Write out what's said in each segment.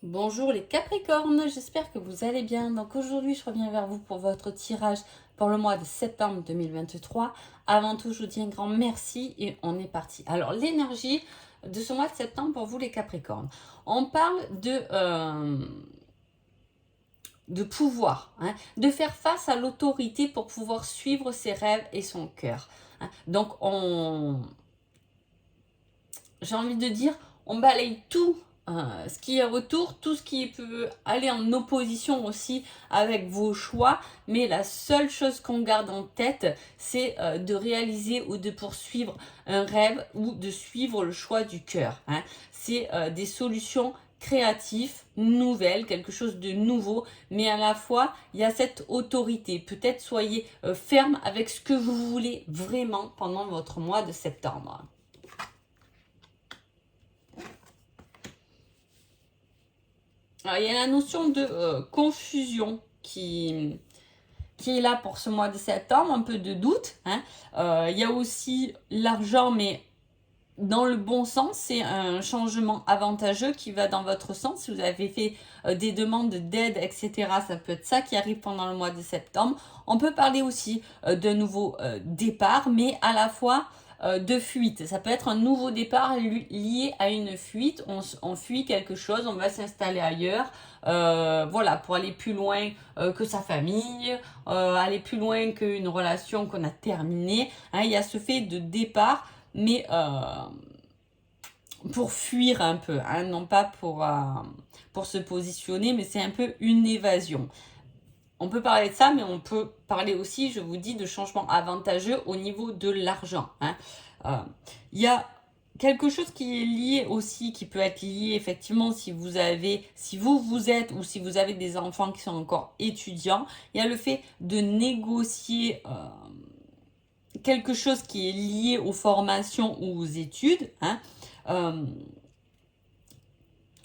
Bonjour les Capricornes, j'espère que vous allez bien. Donc aujourd'hui, je reviens vers vous pour votre tirage pour le mois de septembre 2023. Avant tout, je vous dis un grand merci et on est parti. Alors l'énergie de ce mois de septembre pour vous les Capricornes. On parle de pouvoir, hein, de faire face à l'autorité pour pouvoir suivre ses rêves et son cœur. Hein. Donc j'ai envie de dire, on balaye tout ce qui est autour, tout ce qui peut aller en opposition aussi avec vos choix, mais la seule chose qu'on garde en tête, c'est de réaliser ou de poursuivre un rêve ou de suivre le choix du cœur. Hein. C'est des solutions créatives, nouvelles, quelque chose de nouveau, mais à la fois, il y a cette autorité. Peut-être soyez ferme avec ce que vous voulez vraiment pendant votre mois de septembre. Alors, il y a la notion de confusion qui est là pour ce mois de septembre, un peu de doute. Hein. Il y a aussi l'argent, mais dans le bon sens, c'est un changement avantageux qui va dans votre sens. Si vous avez fait des demandes d'aide, etc., ça peut être ça qui arrive pendant le mois de septembre. On peut parler aussi d'un nouveau départ, mais à la fois de fuite. Ça peut être un nouveau départ lié à une fuite. On fuit quelque chose, on va s'installer ailleurs. Voilà, pour aller plus loin que sa famille, aller plus loin qu'une relation qu'on a terminée. Hein, il y a ce fait de départ, mais pour fuir un peu, hein, non pas pour se positionner, mais c'est un peu une évasion. On peut parler de ça, mais on peut parler aussi, je vous dis, de changements avantageux au niveau de l'argent. Hein. Y a quelque chose qui est lié aussi, qui peut être lié effectivement si vous êtes ou si vous avez des enfants qui sont encore étudiants. Il y a le fait de négocier quelque chose qui est lié aux formations ou aux études. Hein.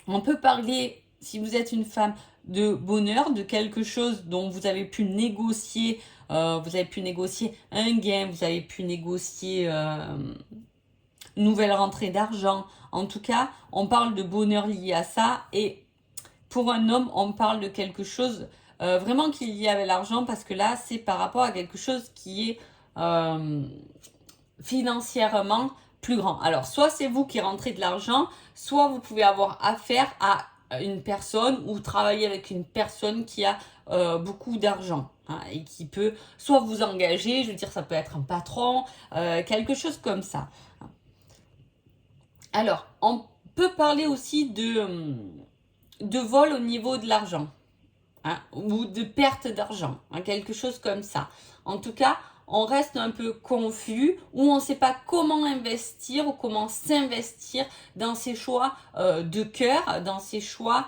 On peut parler, si vous êtes une femme, de bonheur, de quelque chose dont vous avez pu négocier, un gain, vous avez pu négocier une nouvelle rentrée d'argent. En tout cas, on parle de bonheur lié à ça. Et pour un homme, on parle de quelque chose vraiment qui est lié avec l'argent, parce que là, c'est par rapport à quelque chose qui est financièrement plus grand. Alors, soit c'est vous qui rentrez de l'argent, soit vous pouvez avoir affaire à une personne ou travailler avec une personne qui a beaucoup d'argent. Hein, et qui peut soit vous engager, je veux dire, ça peut être un patron, quelque chose comme ça. Alors, on peut parler aussi de vol au niveau de l'argent. Hein, ou de perte d'argent, hein, quelque chose comme ça. En tout cas, on reste un peu confus, ou on ne sait pas comment investir ou comment s'investir dans ces choix de cœur, dans ces choix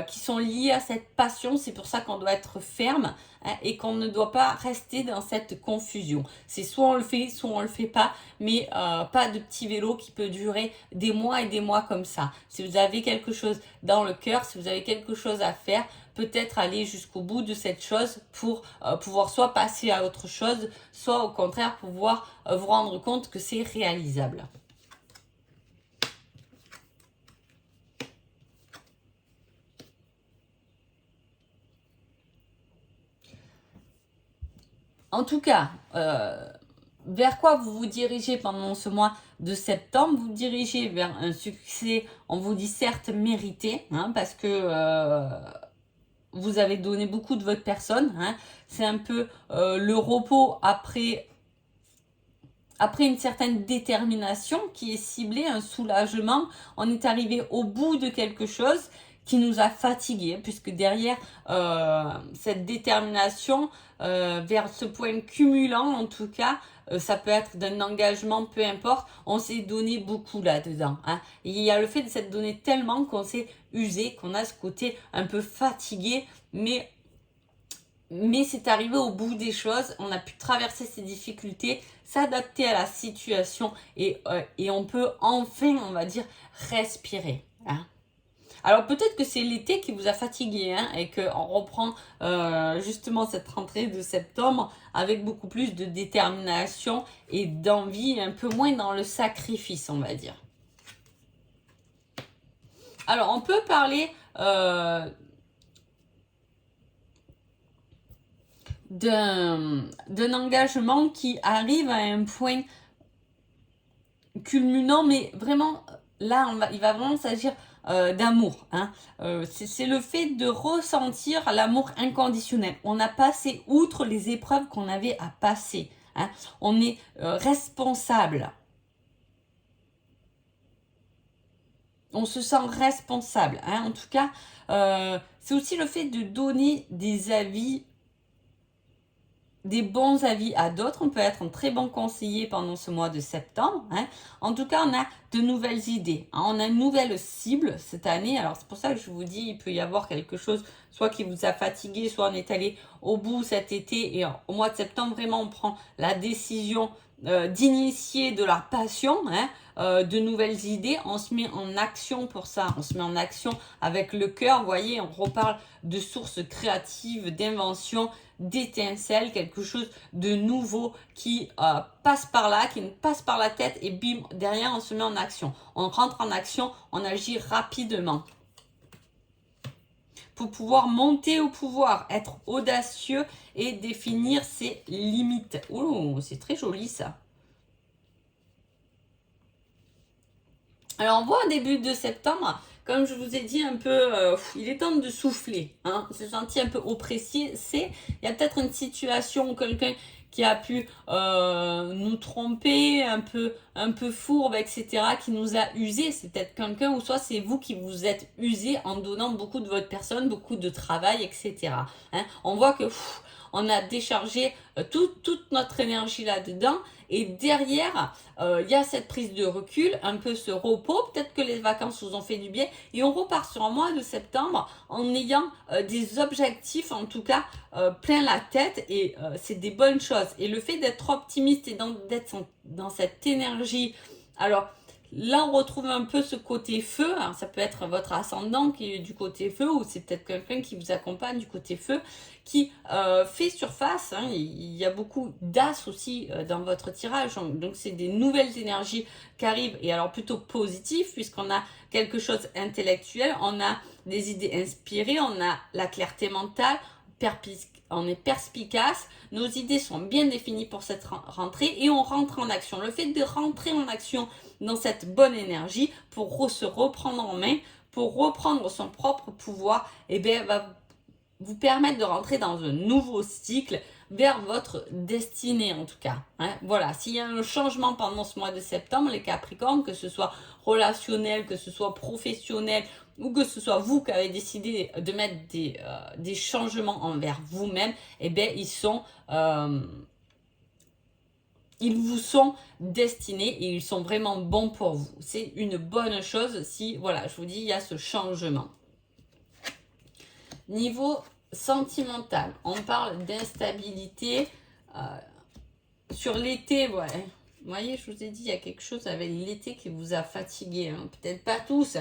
qui sont liés à cette passion. C'est pour ça qu'on doit être ferme, hein, et qu'on ne doit pas rester dans cette confusion. C'est soit on le fait, soit on le fait pas, mais pas de petit vélo qui peut durer des mois et des mois comme ça. Si vous avez quelque chose dans le cœur, si vous avez quelque chose à faire, peut-être aller jusqu'au bout de cette chose pour pouvoir soit passer à autre chose, soit au contraire pouvoir vous rendre compte que c'est réalisable. En tout cas, vers quoi vous vous dirigez pendant ce mois de septembre? Vous dirigez vers un succès, on vous dit certes mérité, hein, parce que vous avez donné beaucoup de votre personne. Hein. C'est un peu le repos après une certaine détermination qui est ciblée, un soulagement. On est arrivé au bout de quelque chose qui nous a fatigués, puisque derrière cette détermination, vers ce point cumulant en tout cas, ça peut être d'un engagement, peu importe, on s'est donné beaucoup là-dedans. Hein. Il y a le fait de s'être donné tellement qu'on s'est usé, qu'on a ce côté un peu fatigué, mais c'est arrivé au bout des choses, on a pu traverser ces difficultés, s'adapter à la situation et on peut enfin, on va dire, respirer. Hein. Alors peut-être que c'est l'été qui vous a fatigué, hein, et qu'on reprend justement cette rentrée de septembre avec beaucoup plus de détermination et d'envie, un peu moins dans le sacrifice, on va dire. Alors on peut parler d'un engagement qui arrive à un point culminant, mais vraiment, là, il va vraiment s'agir d'amour. Hein. C'est le fait de ressentir l'amour inconditionnel. On a passé outre les épreuves qu'on avait à passer. Hein. On est responsable. On se sent responsable. Hein. En tout cas, c'est aussi le fait de donner des avis, des bons avis à d'autres. On peut être un très bon conseiller pendant ce mois de septembre. Hein. En tout cas, on a de nouvelles idées. Hein. On a une nouvelle cible cette année. Alors, c'est pour ça que je vous dis, il peut y avoir quelque chose, soit qui vous a fatigué, soit on est allé au bout cet été. Et au mois de septembre, vraiment, on prend la décision d'initier de la passion, hein, de nouvelles idées. On se met en action pour ça. On se met en action avec le cœur. Vous voyez, on reparle de sources créatives, d'inventions, d'étincelles, quelque chose de nouveau qui passe par là, qui nous passe par la tête et bim, derrière on se met en action. On rentre en action, on agit rapidement. Pour pouvoir monter au pouvoir, être audacieux et définir ses limites. Oh, c'est très joli ça. Alors on voit au début de septembre, comme je vous ai dit un peu, il est temps de souffler. Hein, on s'est senti un peu oppressé. Il y a peut-être une situation où quelqu'un qui a pu nous tromper, un peu fourbe, etc., qui nous a usé. C'est peut-être quelqu'un, ou soit c'est vous qui vous êtes usé en donnant beaucoup de votre personne, beaucoup de travail, etc. Hein, on voit que on a déchargé toute notre énergie là-dedans. Et derrière, il y a cette prise de recul, un peu ce repos. Peut-être que les vacances vous ont fait du bien. Et on repart sur un mois de septembre en ayant des objectifs, en tout cas, plein la tête. Et c'est des bonnes choses. Et le fait d'être optimiste et d'être dans cette énergie. Alors, là, on retrouve un peu ce côté feu. Alors, ça peut être votre ascendant qui est du côté feu, ou c'est peut-être quelqu'un qui vous accompagne du côté feu, qui fait surface. Hein. Il y a beaucoup d'as aussi dans votre tirage. Donc, c'est des nouvelles énergies qui arrivent, et alors plutôt positives, puisqu'on a quelque chose intellectuel, on a des idées inspirées, on a la clarté mentale, on est perspicace, nos idées sont bien définies pour cette rentrée et on rentre en action. Le fait de rentrer en action dans cette bonne énergie pour se reprendre en main, pour reprendre son propre pouvoir, eh bien, va vous permettre de rentrer dans un nouveau cycle vers votre destinée en tout cas. Hein. Voilà, s'il y a un changement pendant ce mois de septembre, les Capricornes, que ce soit relationnel, que ce soit professionnel, ou que ce soit vous qui avez décidé de mettre des changements envers vous-même, eh bien, ils vous sont destinés et ils sont vraiment bons pour vous. C'est une bonne chose si, voilà, je vous dis, il y a ce changement. Niveau sentimental, on parle d'instabilité sur l'été, ouais. Vous voyez, je vous ai dit, il y a quelque chose avec l'été qui vous a fatigué. Hein. Peut-être pas tous,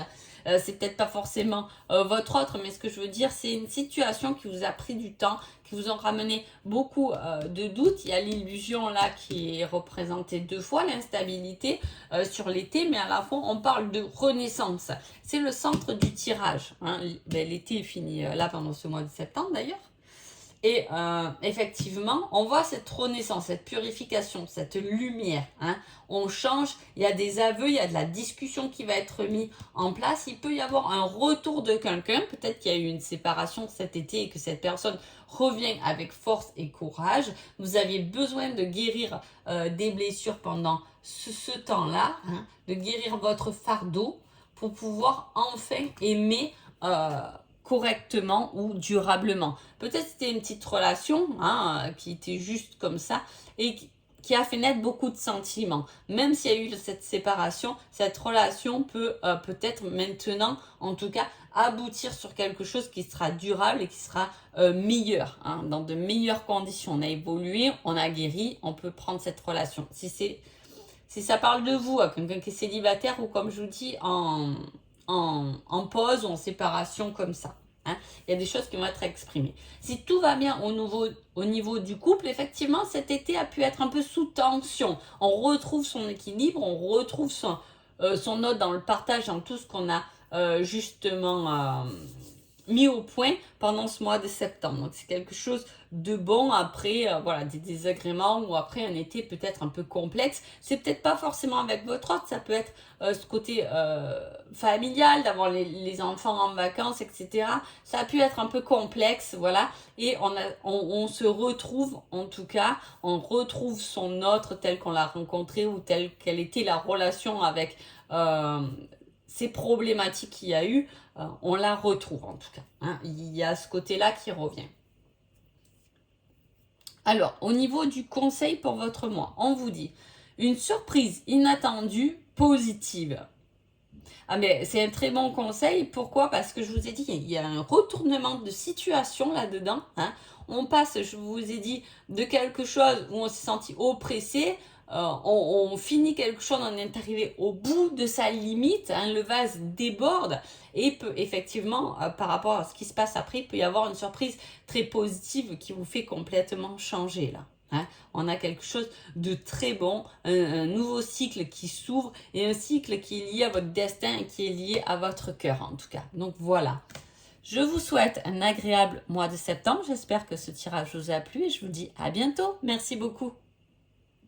c'est peut-être pas forcément votre autre, mais ce que je veux dire, c'est une situation qui vous a pris du temps, qui vous ont ramené beaucoup de doutes. Il y a l'illusion là qui est représentée 2 fois, l'instabilité sur l'été, mais à la fois, on parle de renaissance. C'est le centre du tirage. Hein. Ben, l'été est fini là pendant ce mois de septembre d'ailleurs. Et effectivement, on voit cette renaissance, cette purification, cette lumière. Hein. On change, il y a des aveux, il y a de la discussion qui va être mise en place. Il peut y avoir un retour de quelqu'un. Peut-être qu'il y a eu une séparation cet été et que cette personne revient avec force et courage. Vous aviez besoin de guérir des blessures pendant ce temps-là, hein, de guérir votre fardeau pour pouvoir enfin aimer correctement ou durablement. Peut-être c'était une petite relation hein, qui était juste comme ça et qui a fait naître beaucoup de sentiments. Même s'il y a eu cette séparation, cette relation peut peut-être maintenant, en tout cas, aboutir sur quelque chose qui sera durable et qui sera meilleur, hein, dans de meilleures conditions. On a évolué, on a guéri, on peut prendre cette relation. Si ça parle de vous, quelqu'un qui est célibataire ou comme je vous dis, en pause ou en séparation comme ça. Hein. Il y a des choses qui vont être exprimées. Si tout va bien au niveau du couple, effectivement, cet été a pu être un peu sous tension. On retrouve son équilibre, on retrouve son note dans le partage, dans tout ce qu'on a justement mis au point pendant ce mois de septembre. Donc c'est quelque chose de bon après voilà, des désagréments ou après un été peut-être un peu complexe. C'est peut-être pas forcément avec votre autre, ça peut être ce côté familial, d'avoir les enfants en vacances, etc. Ça a pu être un peu complexe, voilà. Et on se retrouve, en tout cas, on retrouve son autre tel qu'on l'a rencontré ou telle qu'elle était la relation avec ces problématiques qu'il y a eu, on la retrouve en tout cas. Hein. Il y a ce côté-là qui revient. Alors, au niveau du conseil pour votre mois, on vous dit une surprise inattendue positive. Ah mais c'est un très bon conseil. Pourquoi? Parce que je vous ai dit, il y a un retournement de situation là-dedans. Hein. On passe, je vous ai dit, de quelque chose où on s'est senti oppressé. On finit quelque chose, on est arrivé au bout de sa limite, hein, le vase déborde et peut effectivement, par rapport à ce qui se passe après, il peut y avoir une surprise très positive qui vous fait complètement changer là. Hein. On a quelque chose de très bon, un nouveau cycle qui s'ouvre et un cycle qui est lié à votre destin et qui est lié à votre cœur en tout cas. Donc voilà. Je vous souhaite un agréable mois de septembre. J'espère que ce tirage vous a plu et je vous dis à bientôt. Merci beaucoup.